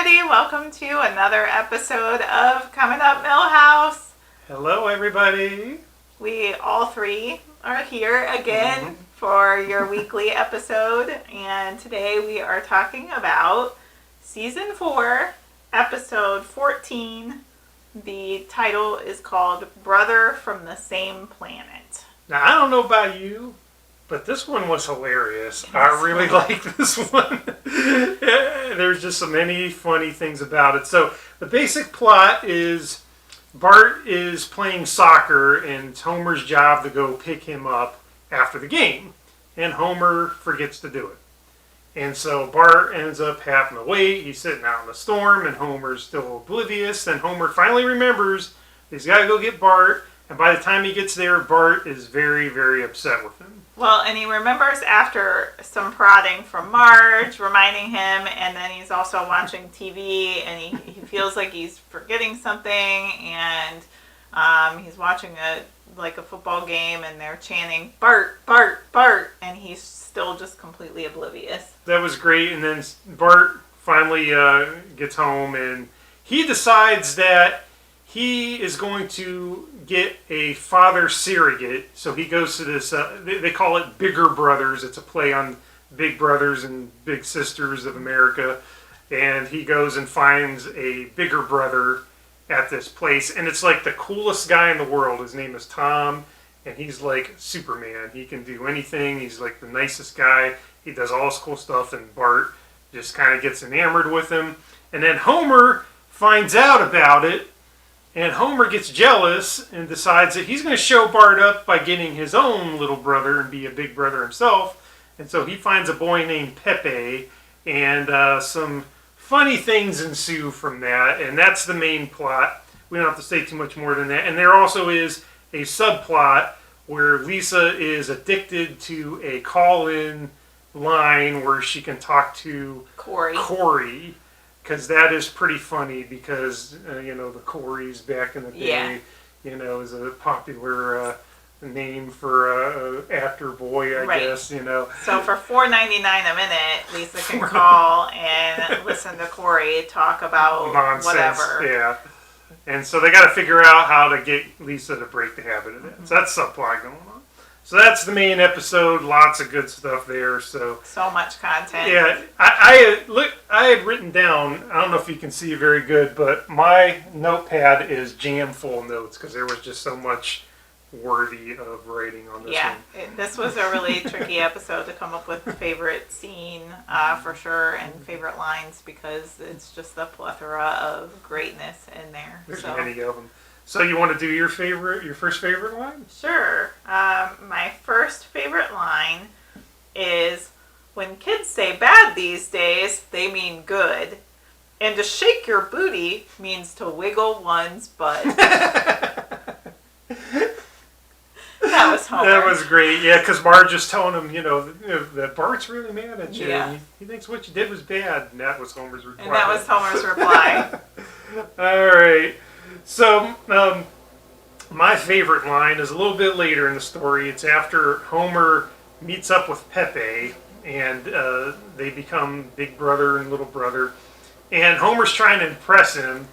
everybody. Welcome to another episode of Coming Up Milhouse. Hello, everybody. We all three are here again for your weekly episode, and today we are talking about Season 4, Episode 14. The title is called Brother from the Same Planet. Now, I don't know about you, but this one was hilarious. I really like this one. There's just so many funny things about it. So the basic plot is Bart is playing soccer and it's Homer's job to go pick him up after the game. And Homer forgets to do it. And so Bart ends up having to wait. He's sitting out in the storm and Homer's still oblivious. And Homer finally remembers he's got to go get Bart. And by the time he gets there, Bart is very, very upset with him. Well, and he remembers after some prodding from Marge, reminding him, and then he's also watching TV, and he feels like he's forgetting something, and he's watching a football game, and they're chanting, Bart, Bart, Bart, and he's still just completely oblivious. That was great, and then Bart finally gets home, and he decides that he is going to get a father surrogate. So he goes to this, they call it Bigger Brothers. It's a play on Big Brothers and Big Sisters of America. And he goes and finds a bigger brother at this place. And it's like the coolest guy in the world. His name is Tom. And he's like Superman. He can do anything. He's like the nicest guy. He does all this cool stuff. And Bart just kind of gets enamored with him. And then Homer finds out about it. And Homer gets jealous and decides that he's going to show Bart up by getting his own little brother and be a big brother himself. And so he finds a boy named Pepe, and some funny things ensue from that. And that's the main plot. We don't have to say too much more than that. And there also is a subplot where Lisa is addicted to a call-in line where she can talk to Corey. Because that is pretty funny because, the Corys back in the day, is a popular name for actor boy, I guess, So for $4.99 a minute, Lisa can call and listen to Corey talk about nonsense, whatever. Yeah. And so they got to figure out how to get Lisa to break the habit of that. So that's subplot going on. So that's the main episode. Lots of good stuff there. So much content. Yeah, I had written down. I don't know if you can see very good, but my notepad is jam full of notes because there was just so much worthy of writing on this one. Yeah, this was a really tricky episode to come up with a favorite scene for sure and favorite lines because it's just the plethora of greatness in there. There's many of them. So you want to do your first favorite line? Sure. My first favorite line is, when kids say bad these days, they mean good. And to shake your booty means to wiggle one's butt. That was Homer. That was great. Yeah, because Marge is telling him, that Bart's really mad at you. Yeah. He thinks what you did was bad. And that was Homer's reply. And that was Homer's reply. All right. So, my favorite line is a little bit later in the story. It's after Homer meets up with Pepe, and they become big brother and little brother. And Homer's trying to impress him,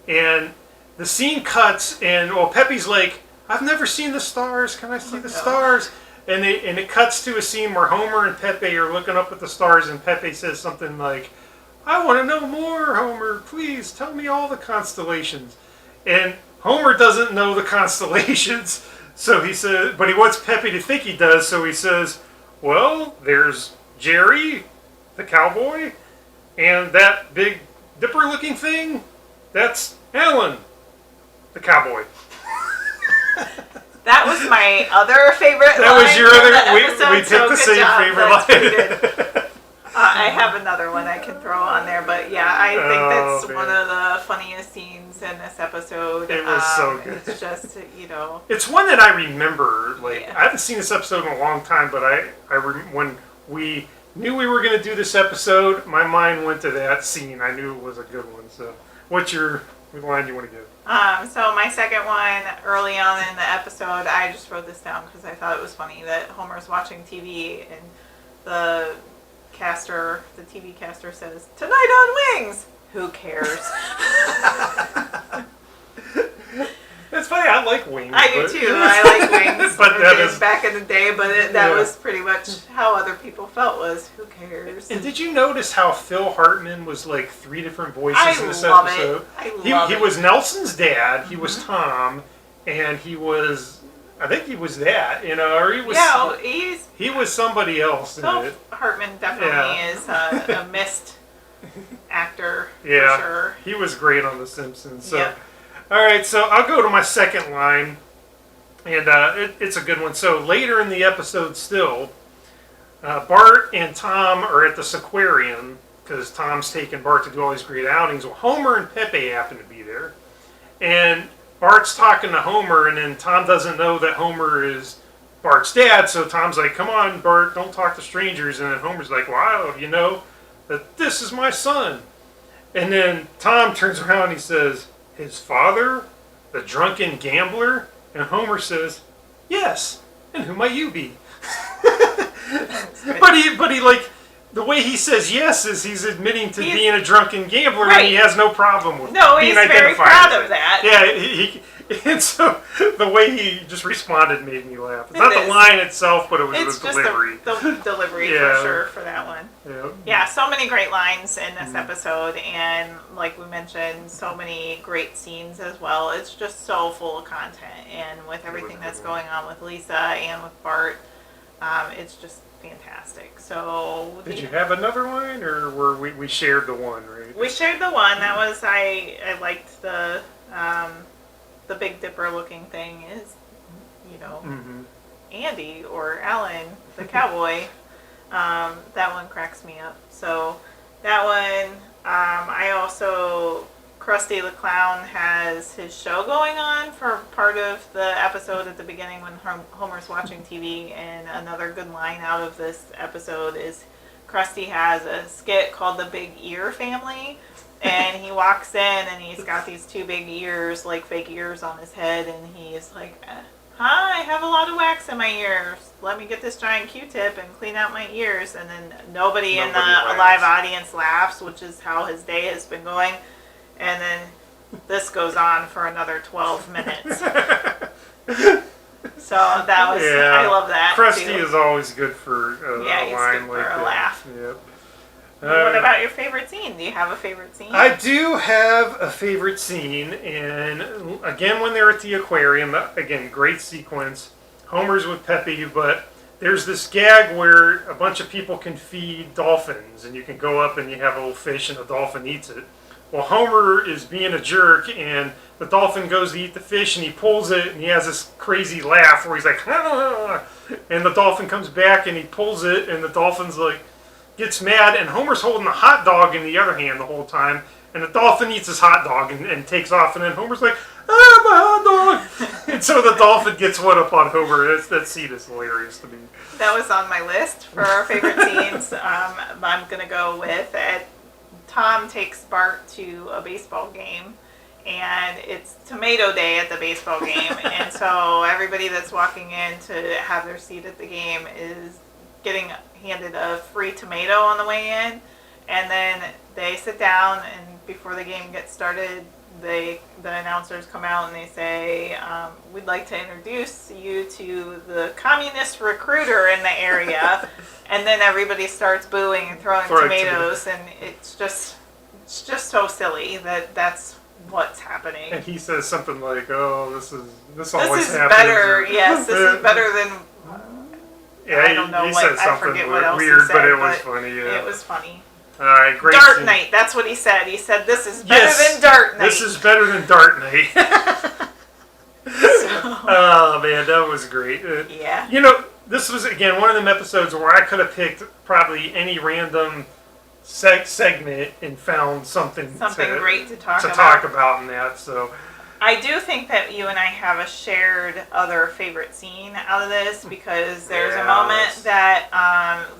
and the scene cuts, and Pepe's like, "I've never seen the stars. Can I see the stars?" And it cuts to a scene where Homer and Pepe are looking up at the stars, and Pepe says something like, "I want to know more, Homer. Please tell me all the constellations." And Homer doesn't know the constellations, so he says, but he wants Pepe to think he does, so he says, "Well, there's Jerry, the cowboy, and that big dipper-looking thing, that's Alan, the cowboy." That was my other favorite line. That was your other. We took the same favorite line. I have another one I can throw on there, but yeah, I think that's one of the funniest scenes in this episode. It was so good. It's just, It's one that I remember. I haven't seen this episode in a long time, but when we knew we were going to do this episode, my mind went to that scene. I knew it was a good one. So, what line do you want to give? So my second one, early on in the episode, I just wrote this down because I thought it was funny that Homer's watching TV and the TV caster says, "Tonight on Wings, Who cares? It's funny. I like wings. I do too. I like wings. But that is back in the day. But that was pretty much how other people felt. Was who cares? And did you notice how Phil Hartman was like 3 different voices in this episode? I love it. He was Nelson's dad. He was Tom, and he was. I think he was that. Or he was. Yeah, he was somebody else in Phil it. Hartman definitely is a missed actor. Yeah, for sure. He was great on The Simpsons. So. Yep. All right, so I'll go to my second line, and it's a good one. So later in the episode still, Bart and Tom are at the Sequarium, because Tom's taking Bart to do all these great outings. Well, Homer and Pepe happen to be there, and Bart's talking to Homer, and then Tom doesn't know that Homer is Bart's dad, so Tom's like, come on, Bart, don't talk to strangers, and then Homer's like, wow, you know that this is my son. And then Tom turns around and he says, his father, the drunken gambler? And Homer says, yes, and who might you be? but he like, the way he says yes is he's admitting to being a drunken gambler, and he has no problem with being identified. He's very proud of that. Yeah, and so the way he just responded made me laugh. It's not the line itself, but it was the delivery. The delivery for sure for that one. Yeah, so many great lines in this episode, and like we mentioned, so many great scenes as well. It's just so full of content, and with everything that's going on with Lisa and with Bart, it's just fantastic. So did you have another line, or were we shared the one, right? We shared the one. That was I liked the Big Dipper looking thing is, Andy or Alan, the cowboy. That one cracks me up. So that one, I also, Krusty the Clown has his show going on for part of the episode at the beginning when Homer's watching TV, and another good line out of this episode is Krusty has a skit called The Big Ear Family, and he walks in and he's got these 2 big ears, like fake ears on his head, and he's like, hi, I have a lot of wax in my ears. Let me get this giant Q-tip and clean out my ears. And then nobody in the live audience laughs, which is how his day has been going. And then this goes on for another 12 minutes. So that was, I love that. Krusty is always good for a line like that. A laugh. Yep. What about your favorite scene? Do you have a favorite scene? I do have a favorite scene, and again, when they're at the aquarium, again, great sequence. Homer's with Pepe, but there's this gag where a bunch of people can feed dolphins, and you can go up and you have a little fish, and the dolphin eats it. Well, Homer is being a jerk, and the dolphin goes to eat the fish, and he pulls it, and he has this crazy laugh where he's like, ah! And the dolphin comes back, and he pulls it, and the dolphin's like, gets mad, and Homer's holding a hot dog in the other hand the whole time, and the dolphin eats his hot dog and takes off, and then Homer's like, ah, my hot dog! And so the dolphin gets one up on Homer. That scene is hilarious to me. That was on my list for our favorite scenes. I'm going to go with it. Tom takes Bart to a baseball game, and it's tomato day at the baseball game, and so everybody that's walking in to have their seat at the game is getting handed a free tomato on the way in, and then they sit down, and before the game gets started, the announcers come out and they say, we'd like to introduce you to the communist recruiter in the area. And then everybody starts booing and throwing tomatoes, and it's just so silly that's what's happening. And he says something like, oh, this always happens. This is better, yes, this is better than... Yeah, I don't know he said something weird, but it was funny. Yeah. It was funny. All right, great. Dart Night, that's what he said. He said, this is better than Dart Night. This is better than Dart Night. Oh, man, that was great. Yeah. This was, again, one of them episodes where I could have picked probably any random segment and found something great to talk about in that, so... I do think that you and I have a shared other favorite scene out of this, because there's a moment that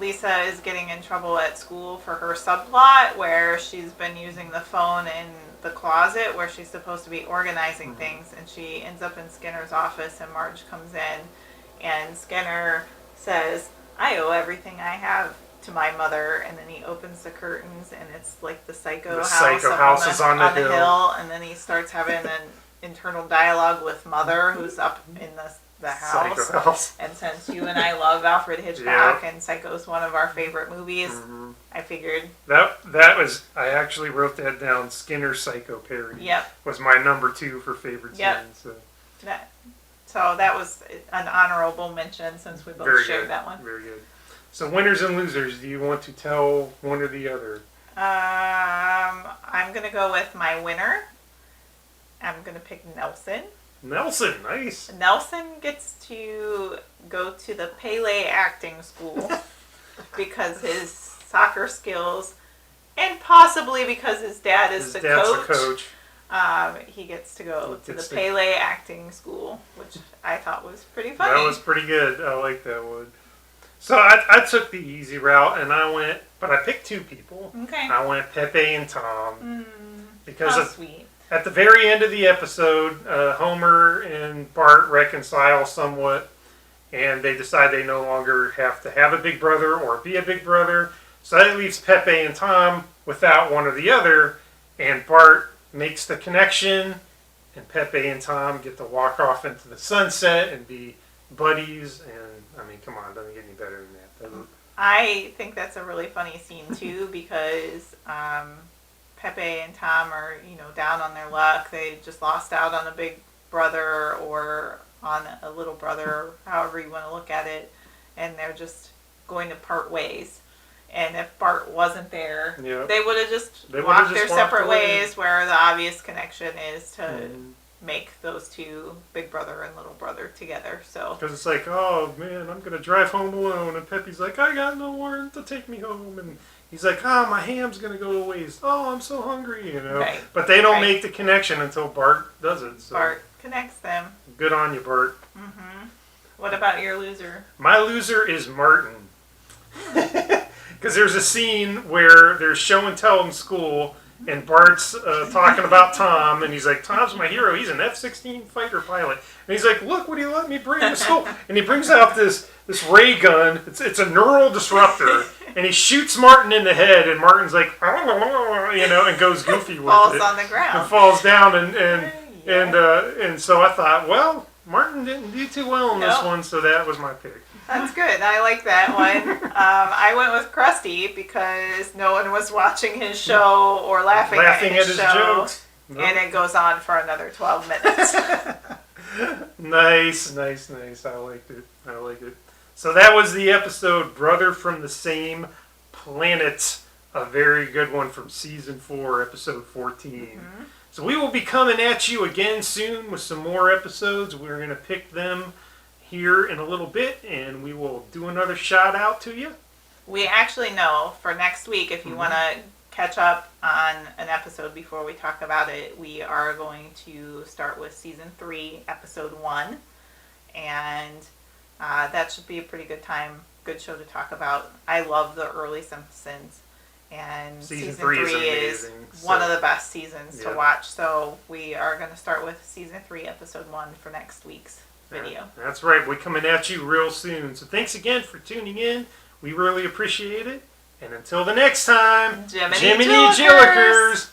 Lisa is getting in trouble at school for her subplot where she's been using the phone in the closet where she's supposed to be organizing things, and she ends up in Skinner's office, and Marge comes in, and Skinner says, I owe everything I have to my mother, and then he opens the curtains, and it's like the psycho The house, psycho up house is on the hill. and then he starts having an internal dialogue with mother, who's up in the house. Psycho house. And since you and I love Alfred Hitchcock, and Psycho's one of our favorite movies, I figured that was, I actually wrote that down. Skinner's Psycho parody. Yep. Was my number 2 for favorite scenes. So that was an honorable mention since we both Very shared good. that one. Very good. So winners and losers, do you want to tell one or the other? I'm gonna go with my winner. I'm gonna pick Nelson. Nelson, nice. Nelson gets to go to the Pele acting school because his soccer skills, and possibly because his dad is the coach. He gets to go to the Pele acting school, which I thought was pretty funny. That was pretty good. I like that one. So I took the easy route, and but I picked 2 people. Okay. I went Pepe and Tom. Because sweet. At the very end of the episode, Homer and Bart reconcile somewhat, and they decide they no longer have to have a big brother or be a big brother. So that leaves Pepe and Tom without one or the other, and Bart makes the connection, and Pepe and Tom get to walk off into the sunset and be buddies. And I mean, come on, doesn't get any better than that, does it? I think that's a really funny scene too, because Pepe and Tom are, down on their luck. They just lost out on a big brother or on a little brother, however you want to look at it, and they're just going to part ways. And if Bart wasn't there, they would have just walked their separate ways, where the obvious connection is to make those 2, big brother and little brother, together. So because it's like, oh man, I'm gonna drive home alone, and Pepe's like, I got no one to take me home, and he's like, my ham's gonna go to waste. Oh, I'm so hungry, Right. But they don't make the connection until Bart does it. So. Bart connects them. Good on you, Bart. What about your loser? My loser is Martin. Because there's a scene where there's show and tell in school, and Bart's talking about Tom, and he's like, Tom's my hero. He's an F-16 fighter pilot. And he's like, look what he let me bring to school. And he brings out this ray gun. It's a neural disruptor. And he shoots Martin in the head, and Martin's like, and goes goofy with falls it. On the ground. And falls down, and so I thought, well, Martin didn't do too well in this one, so that was my pick. That's good. I like that one. I went with Krusty because no one was watching his show or laughing at his show, jokes. Nope. And it goes on for another 12 minutes. Nice. I liked it. So that was the episode Brother from the Same Planet. A very good one from Season 4, Episode 14. So we will be coming at you again soon with some more episodes. We're going to pick them here in a little bit, and we will do another shout out to you. We actually know for next week, if you want to catch up on an episode before we talk about it, we are going to start with Season 3, Episode 1. And that should be a pretty good show to talk about. I love the early Simpsons. And season 3 is one of the best seasons to watch. So we are going to start with Season 3, Episode 1 for next week's video. That's right. We're coming at you real soon. So thanks again for tuning in. We really appreciate it. And until the next time, Jiminy Jillikers!